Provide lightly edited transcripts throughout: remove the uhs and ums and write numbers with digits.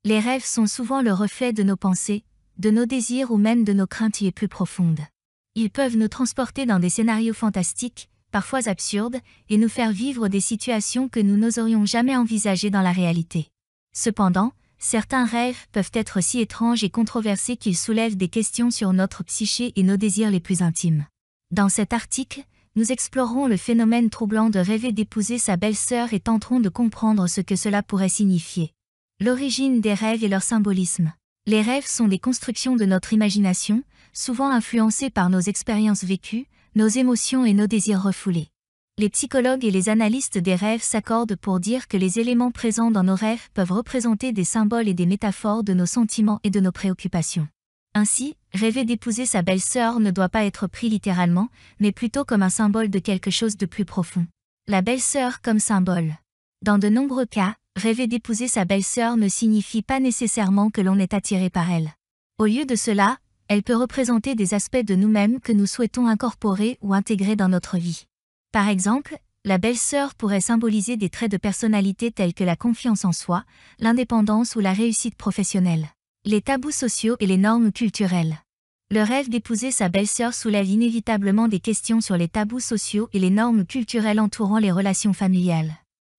Les rêves sont souvent le reflet de nos pensées, de nos désirs ou même de nos craintes les plus profondes. Ils peuvent nous transporter dans des scénarios fantastiques, parfois absurdes, et nous faire vivre des situations que nous n'oserions jamais envisager dans la réalité. Cependant, certains rêves peuvent être si étranges et controversés qu'ils soulèvent des questions sur notre psyché et nos désirs les plus intimes. Dans cet article, nous explorerons le phénomène troublant de rêver d'épouser sa belle-sœur et tenterons de comprendre ce que cela pourrait signifier. L'origine des rêves et leur symbolisme. Les rêves sont des constructions de notre imagination, souvent influencées par nos expériences vécues, nos émotions et nos désirs refoulés. Les psychologues et les analystes des rêves s'accordent pour dire que les éléments présents dans nos rêves peuvent représenter des symboles et des métaphores de nos sentiments et de nos préoccupations. Ainsi, rêver d'épouser sa belle-sœur ne doit pas être pris littéralement, mais plutôt comme un symbole de quelque chose de plus profond. La belle-sœur comme symbole. Dans de nombreux cas, rêver d'épouser sa belle-sœur ne signifie pas nécessairement que l'on est attiré par elle. Au lieu de cela, elle peut représenter des aspects de nous-mêmes que nous souhaitons incorporer ou intégrer dans notre vie. Par exemple, la belle-sœur pourrait symboliser des traits de personnalité tels que la confiance en soi, l'indépendance ou la réussite professionnelle. Les tabous sociaux et les normes culturelles. Le rêve d'épouser sa belle-sœur soulève inévitablement des questions sur les tabous sociaux et les normes culturelles entourant les relations familiales.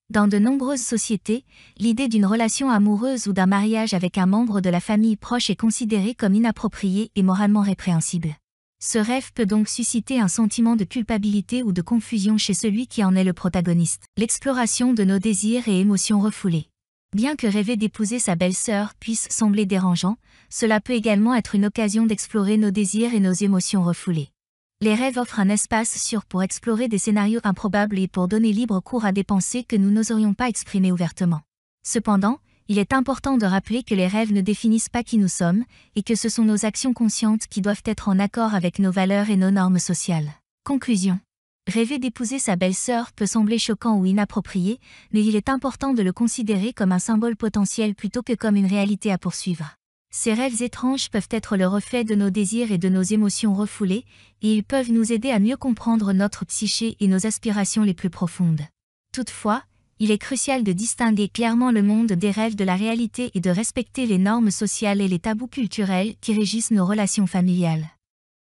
Dans de nombreuses sociétés, l'idée d'une relation amoureuse ou d'un mariage avec un membre de la famille proche est considérée comme inappropriée et moralement répréhensible. Ce rêve peut donc susciter un sentiment de culpabilité ou de confusion chez celui qui en est le protagoniste. L'exploration de nos désirs et émotions refoulées. Bien que rêver d'épouser sa belle-sœur puisse sembler dérangeant, cela peut également être une occasion d'explorer nos désirs et nos émotions refoulées. Les rêves offrent un espace sûr pour explorer des scénarios improbables et pour donner libre cours à des pensées que nous n'oserions pas exprimer ouvertement. Cependant, il est important de rappeler que les rêves ne définissent pas qui nous sommes, et que ce sont nos actions conscientes qui doivent être en accord avec nos valeurs et nos normes sociales. Conclusion. Rêver d'épouser sa belle-sœur peut sembler choquant ou inapproprié, mais il est important de le considérer comme un symbole potentiel plutôt que comme une réalité à poursuivre. Ces rêves étranges peuvent être le reflet de nos désirs et de nos émotions refoulées, et ils peuvent nous aider à mieux comprendre notre psyché et nos aspirations les plus profondes. Toutefois, il est crucial de distinguer clairement le monde des rêves de la réalité et de respecter les normes sociales et les tabous culturels qui régissent nos relations familiales.